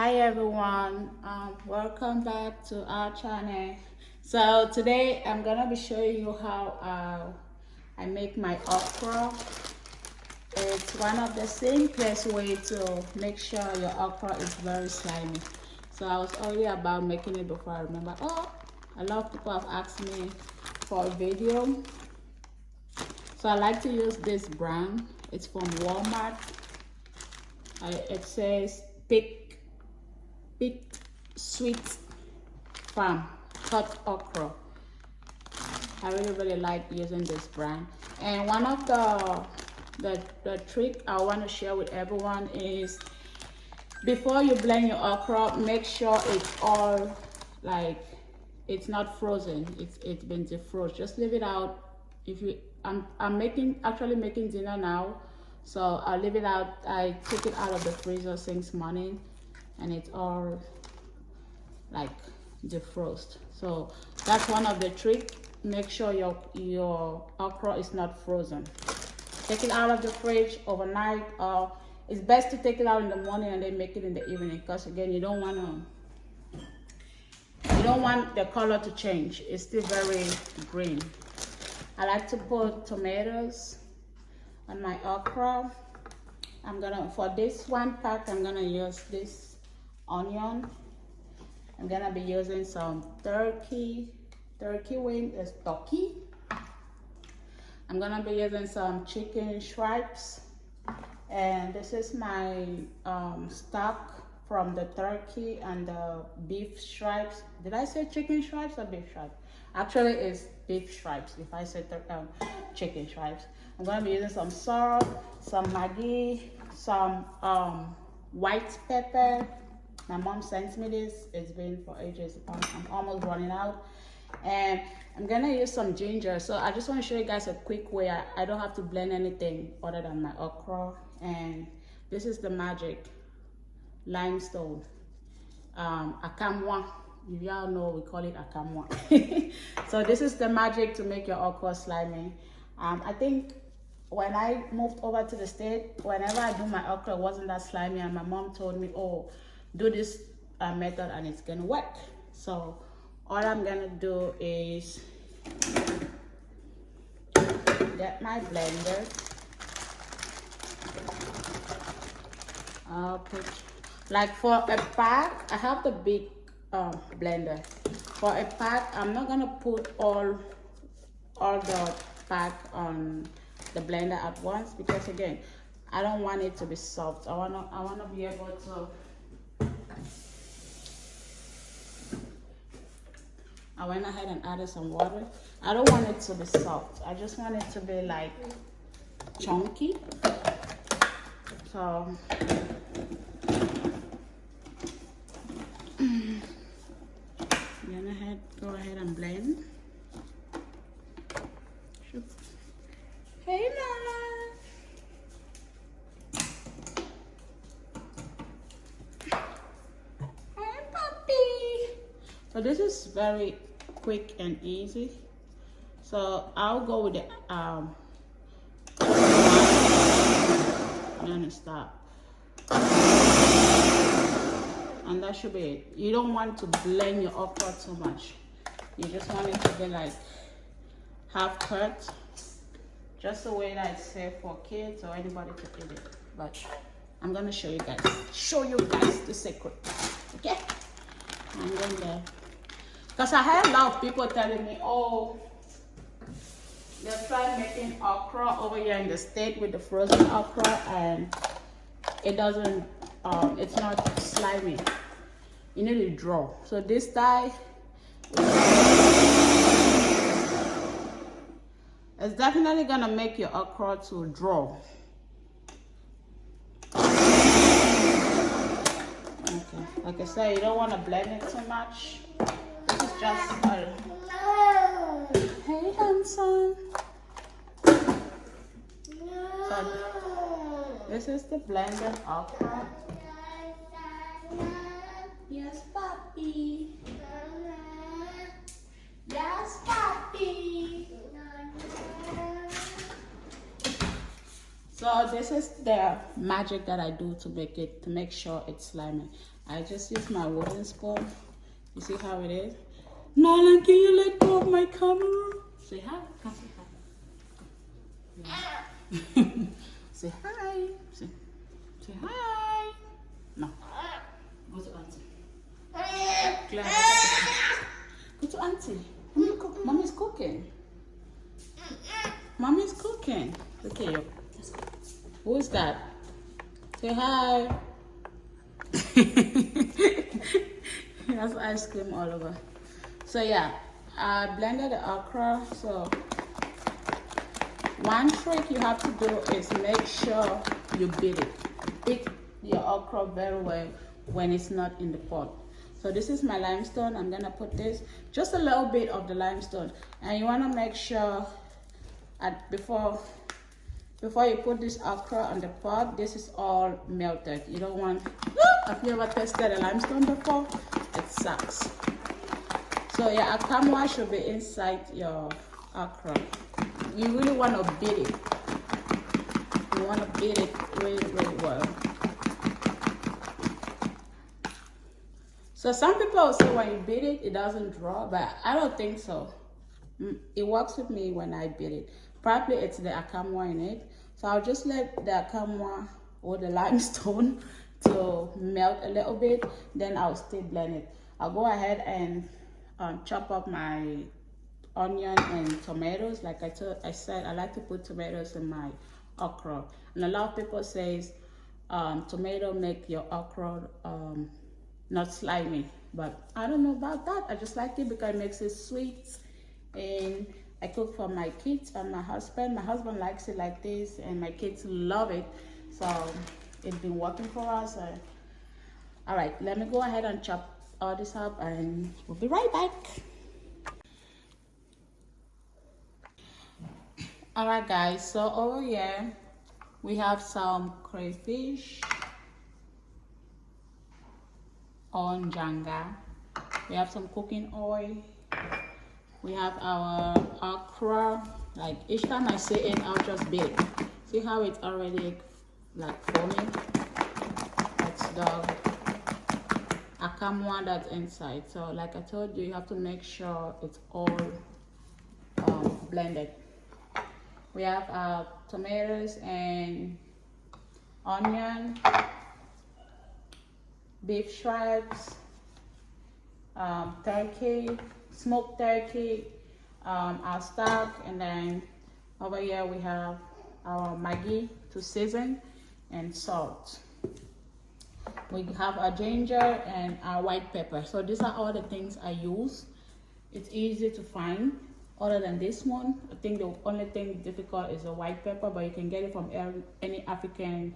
Hi everyone, welcome back to our channel. So today I'm gonna be showing you how I make my okra. It's one of the simplest way to make sure your okra is very slimy. So I was already about making it before I remember. Oh, a lot of people have asked me for a video. So I like to use this brand. It's from Walmart. It says Big Sweet Farm cut okra. I really like using this brand. And one of the trick I want to share with everyone is before you blend your okra, make sure it's all like it's not frozen. It's been defrosted. Just leave it out. If you I'm actually making dinner now, so I'll leave it out. I took it out of the freezer since morning and it's all like defrost. So that's one of the tricks. Make sure your okra is not frozen. Take it out of the fridge overnight, or it's best to take it out in the morning and then make it in the evening, because again you don't want the color to change. It's still very green. I like to put tomatoes on my okra. For this one pack, I'm gonna use this onion. I'm gonna be using some turkey wing, is turkey. I'm gonna be using some chicken stripes, and this is my stock from the turkey and the beef stripes. Did I say chicken stripes or beef stripes? Actually, it's beef stripes. If I said chicken stripes, I'm gonna be using some salt, some Maggi, some white pepper. My mom sent me this. It's been for ages. I'm almost running out. And I'm gonna use some ginger. So I just want to show you guys a quick way. I don't have to blend anything other than my okra. And this is the magic limestone, akamwa. Y'all know we call it akamwa. So this is the magic to make your okra slimy. I think when I moved over to the state, whenever I do my okra, it wasn't that slimy, and my mom told me, oh, do this method and it's gonna work. So all I'm gonna do is get my blender. I'll put, like for a pack, I have the big blender. For a pack, I'm not gonna put all the pack on the blender at once, because again, I don't want it to be soft. I wanna be able to. I went ahead and added some water. I don't want it to be soft. I just want it to be like chunky. So go ahead and blend. Hey mama. Hey puppy. So this is very quick and easy. So I'll go with the and then stop. And that should be it. You don't want to blend your okra too much. You just want it to be like half cut, just the way that it's safe for kids or anybody to eat it. But I'm gonna show you guys the secret. Okay? I'm going because I had a lot of people telling me, oh, they tried making okra over here in the state with the frozen okra, and it doesn't, it's not slimy. You need to draw. So this dye is definitely gonna make your okra to draw. Okay, like I said, you don't want to blend it too much. This is just hey handsome. So this is the blended okra. Yes, puppy. Yes, puppy. So this is the magic that I do to make sure it's slimy. I just use my wooden spoon. You see how it is? Nolan, can you let go of my camera? Say hi. Come say hi. Yeah. Say hi. Say hi. No. Go to auntie. Claire, go to auntie. Mommy's cooking. Mommy's cooking. Look at you. Who is that? Say hi. That's ice cream all over. So yeah, I blended the okra. So one trick you have to do is make sure you beat it. Beat your okra very well when it's not in the pot. So this is my limestone. I'm gonna put this, just a little bit of the limestone, and you wanna make sure before you put this okra on the pot, this is all melted. You don't want, have you ever tested a limestone before? It sucks. So your akamwa should be inside your okra. You really want to beat it. You want to beat it really, really well. So some people say when you beat it, it doesn't draw, but I don't think so. It works with me when I beat it. Probably it's the akamwa in it. So I'll just let the akamwa or the limestone to melt a little bit, then I'll still blend it. I'll go ahead and chop up my onion and tomatoes. Like I said, I like to put tomatoes in my okra. And a lot of people say tomato make your okra not slimy. But I don't know about that. I just like it because it makes it sweet. And I cook for my kids and my husband. My husband likes it like this, and my kids love it. So it's been working for us. All right, let me go ahead and chop all this up, and we'll be right back. All right, guys. So over here we have some crayfish on janga. We have some cooking oil. We have our okra. Like each time I say it, I'll just beat it. See how it's already like foaming? That's the akamwa that's inside. So like I told you, you have to make sure it's all blended. We have our tomatoes and onion, beef stripes, turkey, smoked turkey, our stock, and then over here we have our Maggi to season and salt. We have our ginger and our white pepper. So these are all the things I use. It's easy to find. Other than this one, I think the only thing difficult is the white pepper, but you can get it from any African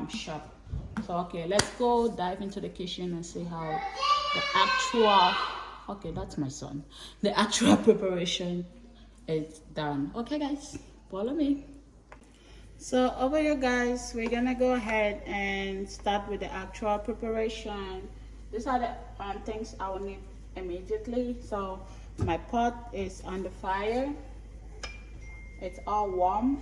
shop. So okay, let's go dive into the kitchen and see how the actual, okay, that's my son, the actual preparation is done. Okay guys, follow me. So over here guys, we're gonna go ahead and start with the actual preparation. These are the things I will need immediately. So my pot is on the fire, it's all warm.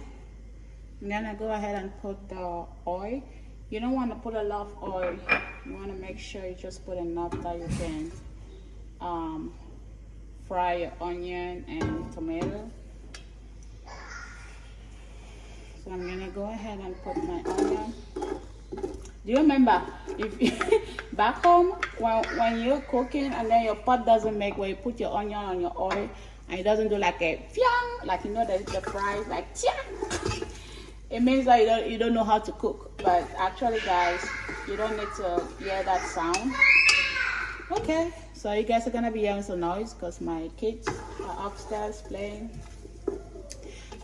I'm gonna go ahead and put the oil. You don't want to put a lot of oil. You want to make sure you just put enough that you can fry your onion and tomato. So I'm gonna go ahead and put my onion. Do you remember if back home when you're cooking and then your pot doesn't make, where you put your onion on your oil and it doesn't do like a fiang, like you know the fries like tiang. It means that you don't know how to cook. But actually guys, you don't need to hear that sound. Okay, so you guys are gonna be hearing some noise because my kids are upstairs playing.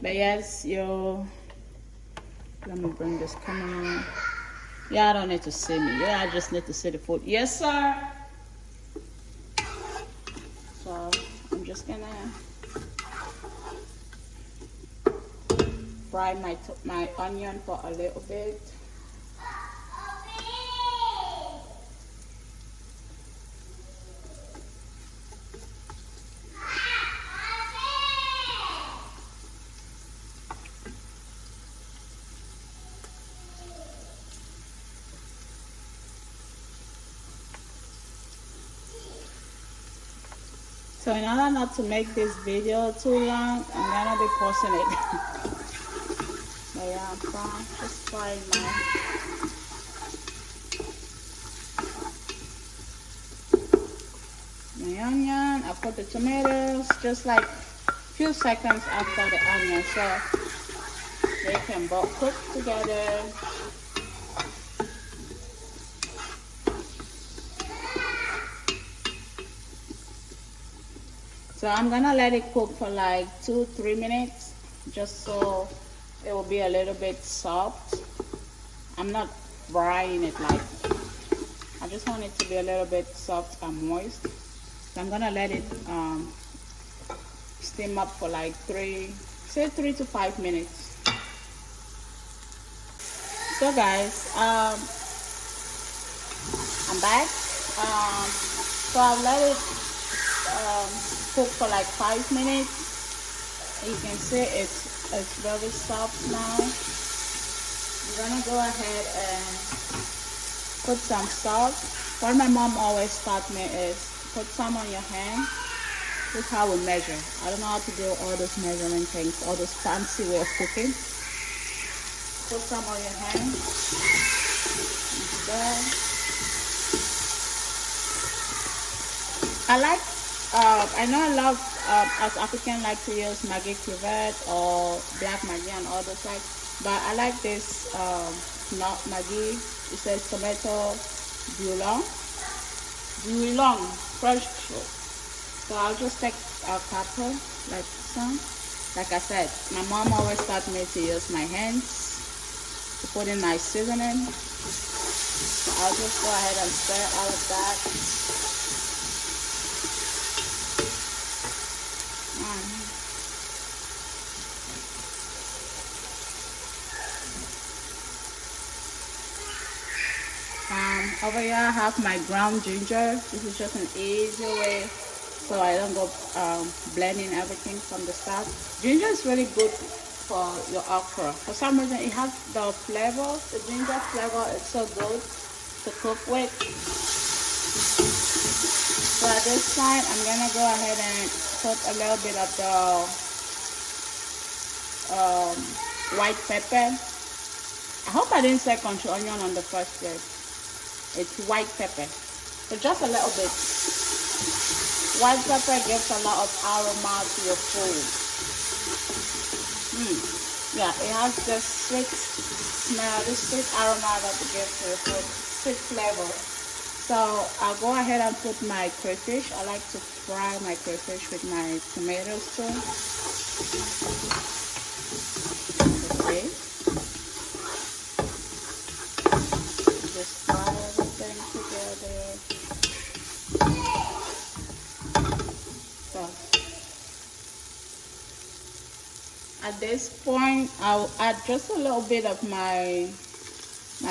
But yes, let me bring this camera. Yeah, I don't need to see me. Yeah, I just need to see the food. Yes, sir. So I'm just gonna fry my onion for a little bit. So in order not to make this video too long, I'm gonna be posting it. But yeah, I'm fine. Just frying my onion. I put the tomatoes just like a few seconds after the onion, so they can both cook together. So I'm gonna let it cook for like 2-3 minutes, just so it will be a little bit soft. I'm not frying it like, I just want it to be a little bit soft and moist. So I'm gonna let it steam up for like 3 to 5 minutes. So guys, I'm back. So I've let it cook for like 5 minutes. You can see it's very soft now. I'm gonna go ahead and put some salt. What my mom always taught me is put some on your hand. This is how we measure. I don't know how to do all those measuring things, all those fancy way of cooking. Put some on your hand. There. I know a lot of us Africans like to use Maggi cuvette or black Maggi and all those like, but I like this not Maggi. It says tomato bouillon, fresh. So I'll just take a couple like some. Like I said, my mom always taught me to use my hands to put in my seasoning. So I'll just go ahead and stir all of that. Over here I have my ground ginger. This is just an easy way so I don't go blending everything from the start. Ginger is really good for your okra. For some reason it has the flavor, the ginger flavor is so good to cook with. So at this time I'm gonna go ahead and put a little bit of the white pepper. I hope I didn't say country onion on the first place. It's white pepper, so just a little bit. White pepper gives a lot of aroma to your food. Yeah, it has this sweet smell, this sweet aroma that it gives to your food, sweet flavor. So I'll go ahead and put my crayfish. I like to fry my crayfish with my tomatoes too. Okay. Just fry everything together. So at this point, I'll add just a little bit of my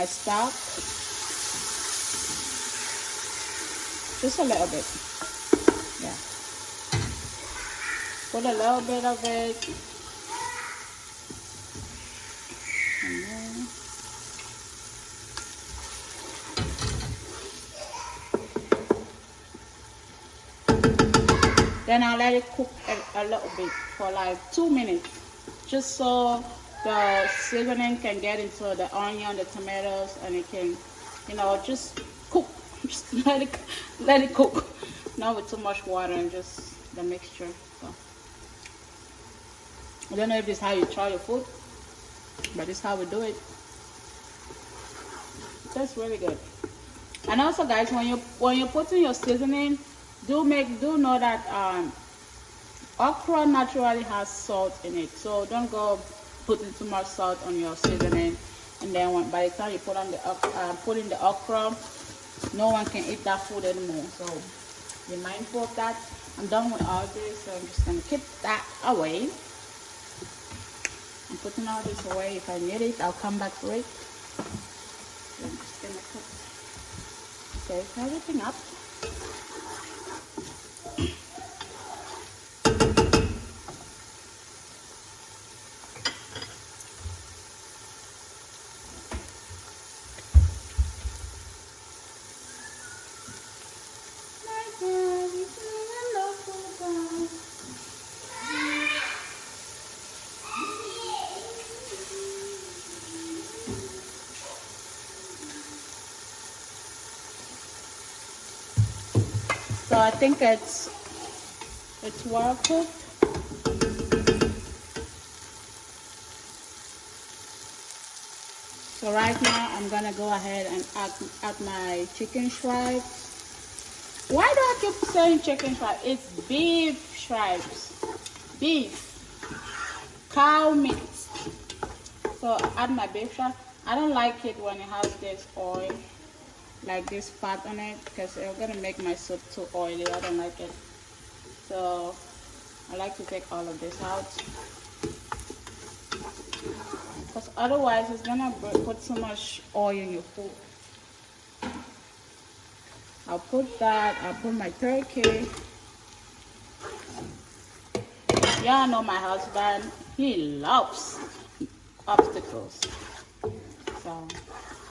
stock. Just a little bit. Yeah. Put a little bit of it. Then I'll let it cook a little bit for like 2 minutes, just so the seasoning can get into the onion, the tomatoes, and it can, you know, just cook. Just let it cook. Not with too much water and just the mixture. So I don't know if this is how you try your food, but this is how we do it. That's really good. And also, guys, when you're putting your seasoning, do know that okra naturally has salt in it, so don't go putting too much salt on your seasoning, and then by the time you put in the okra, no one can eat that food anymore. So be mindful of that. I'm done with all this, so I'm just gonna keep that away. I'm putting all this away. If I need it, I'll come back for it. So I'm just gonna save everything up. I think it's well cooked. So right now I'm gonna go ahead and add my chicken stripes. Why do I keep saying chicken stripes? It's beef stripes. Beef. Cow meat. So add my beef stripes. I don't like it when it has this oil, like this fat on it, because it's gonna make my soup too oily. I don't like it. So I like to take all of this out, because otherwise it's gonna put so much oil in your food. I'll put that. I'll put my turkey. Y'all know my husband, he loves obstacles. So,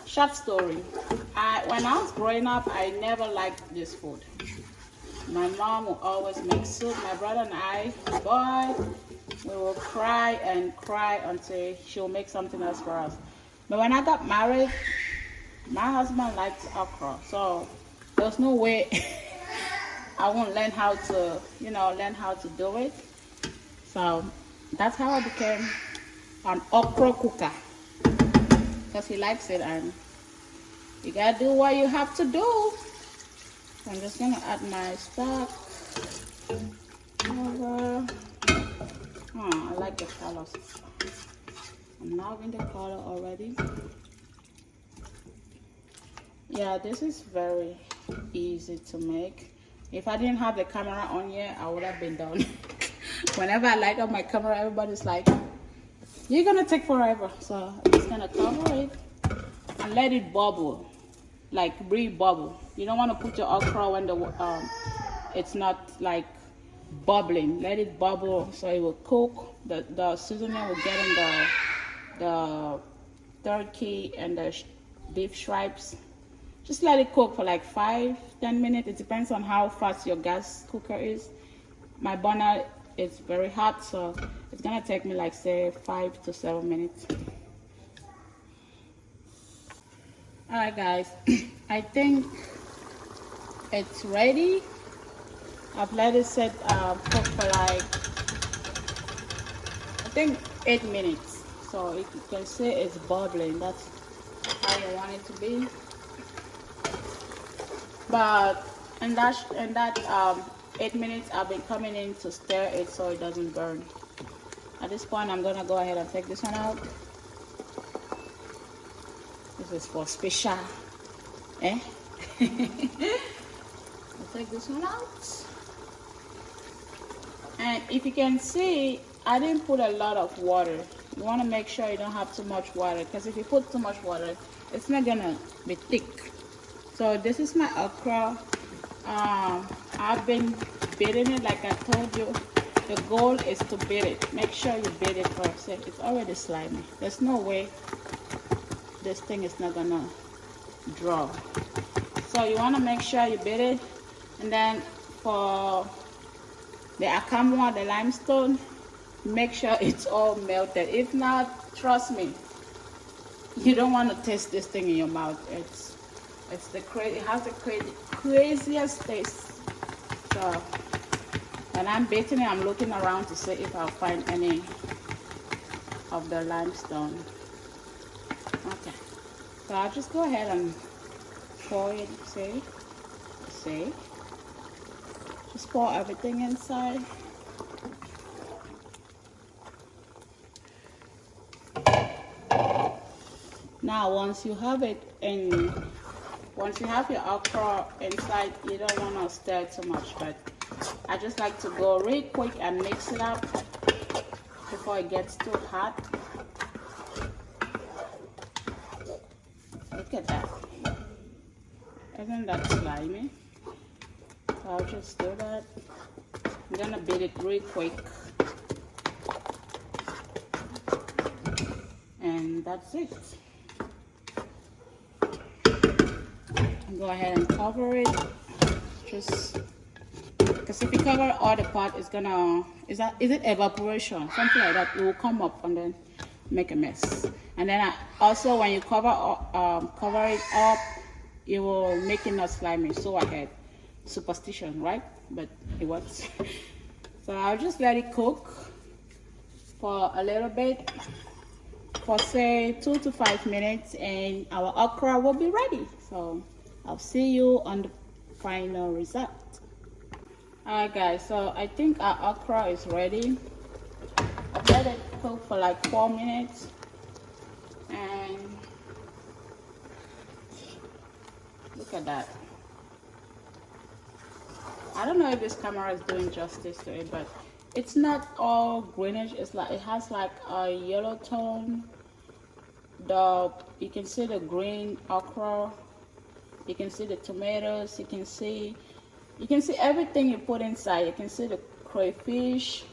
short story. When I was growing up, I never liked this food. My mom would always make soup. My brother and I, boy, we will cry and cry until she'll make something else for us. But when I got married, my husband likes okra, so there's no way I won't learn how to, learn how to do it. So that's how I became an okra cooker, because he likes it, and you gotta do what you have to do. So I'm just gonna add my stock over. Oh, I like the colors. I'm loving the color already. Yeah, this is very easy to make. If I didn't have the camera on here, I would have been done. Whenever I light up my camera, everybody's like, you're gonna take forever. So I'm just gonna cover it and let it bubble, like breathe bubble. You don't want to put your okra when it's not like bubbling. Let it bubble so it will cook. The seasoning will get in the turkey and the beef stripes. Just let it cook for like 5-10 minutes. It depends on how fast your gas cooker is. My burner is very hot, so it's gonna take me like say 5 to 7 minutes. All right, guys, I think it's ready. I've let it sit cook for like, I think 8 minutes. So you can see it's bubbling. That's how you want it to be. But in that 8 minutes, I've been coming in to stir it so it doesn't burn. At this point, I'm gonna go ahead and take this one out. This is for special, eh? I'll take this one out. And if you can see, I didn't put a lot of water. You want to make sure you don't have too much water, because if you put too much water, it's not gonna be thick. So this is my okra. I've been beating it like I told you. The goal is to beat it. Make sure you beat it first. It's already slimy. There's no way this thing is not gonna draw. So you want to make sure you beat it. And then for the akamwa, the limestone, make sure it's all melted. If not, trust me, you don't want to taste this thing in your mouth. It has the craziest taste. So when I'm baking it, I'm looking around to see if I'll find any of the limestone. Okay, so I'll just go ahead and pour it. See, just pour everything inside. Now, once you have your okra inside, you don't want to stir too much, but I just like to go real quick and mix it up before it gets too hot. Look at that. Isn't that slimy? So I'll just do that. I'm gonna beat it real quick. And that's it. Go ahead and cover it, just because if you cover all the pot, it's gonna, is it evaporation, something like that. It will come up and then make a mess. And then also when you cover it up, you will make it not slimy. So ahead. superstition, right? But it works. So I'll just let it cook for a little bit, for say 2 to 5 minutes, and our okra will be ready. So I'll see you on the final result. Alright guys, so I think our okra is ready. I've let it cook for like 4 minutes, and look at that. I don't know if this camera is doing justice to it, but it's not all greenish. It's like it has like a yellow tone. You can see the green okra, you can see the tomatoes, you can see everything you put inside. You can see the crayfish.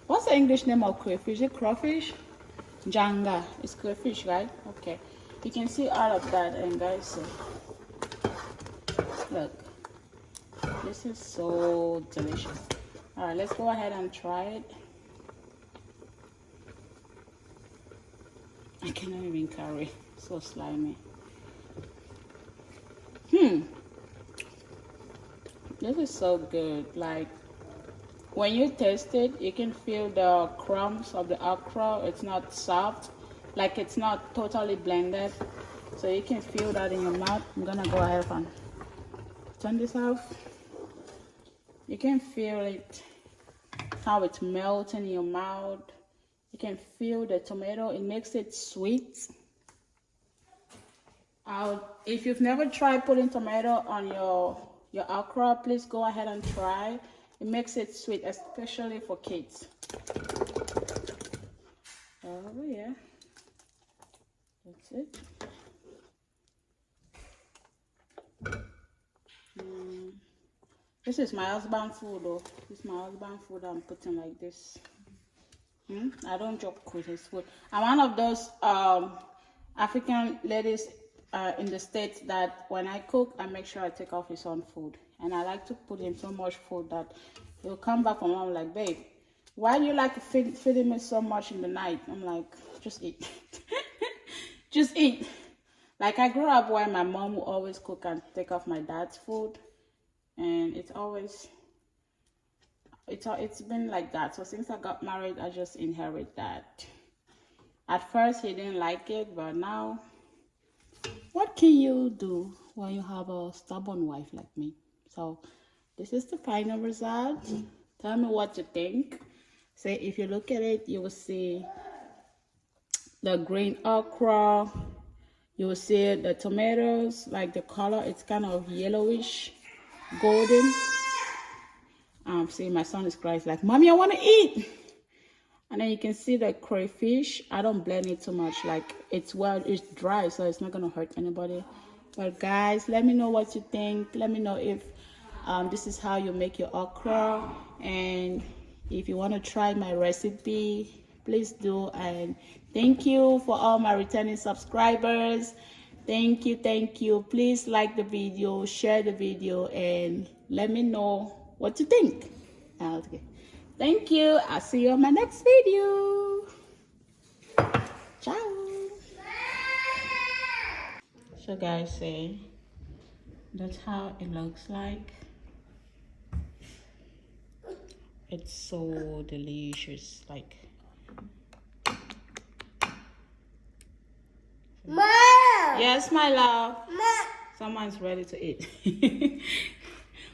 What's the English name of crayfish? Is it crawfish? Janga. It's crayfish, right? Okay. You can see all of that, and guys, so look. This is so delicious. All right, let's go ahead and try it. I cannot even carry. So slimy. This is so good. Like when you taste it, you can feel the crumbs of the okra. It's not soft, like it's not totally blended, so you can feel that in your mouth. I'm gonna go ahead and turn this off. You can feel it, how it's melting in your mouth. You can feel the tomato. It makes it sweet. If you've never tried putting tomato on your okra, please go ahead and try. It makes it sweet, especially for kids. Oh yeah, that's it. This is my husband's food though. This is my husband's food. I'm putting like this. I don't joke with his food. I'm one of those African ladies in the States that when I cook, I make sure I take off his own food. And I like to put in so much food that he'll come back from home like, babe, why do you like feeding me so much in the night? I'm like, just eat. Just eat. Like I grew up where my mom would always cook and take off my dad's food. And it's been like that. So since I got married, I just inherit that. At first he didn't like it, but now what can you do when you have a stubborn wife like me? So this is the final result. Tell me what you think. Say if you look at it, you will see the green okra, you will see the tomatoes, like the color, it's kind of yellowish, golden. See, my son is crying like, mommy, I want to eat. And then you can see the crayfish. I don't blend it too much, like it's dry, so it's not gonna hurt anybody. But guys, let me know what you think. Let me know if this is how you make your okra, and if you want to try my recipe, please do. And thank you for all my returning subscribers. Thank you. Please like the video, share the video, and let me know what you think. Okay, thank you. I'll see you on my next video. Ciao. So guys, that's how it looks like. It's so delicious, like Ma! Yes, my love. Ma! Someone's ready to eat.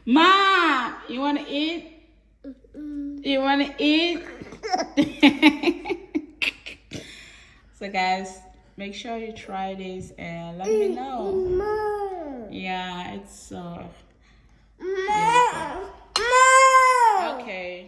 Ma, you want to eat? You want to eat? So guys, make sure you try this and let me know. Yeah, it's so okay.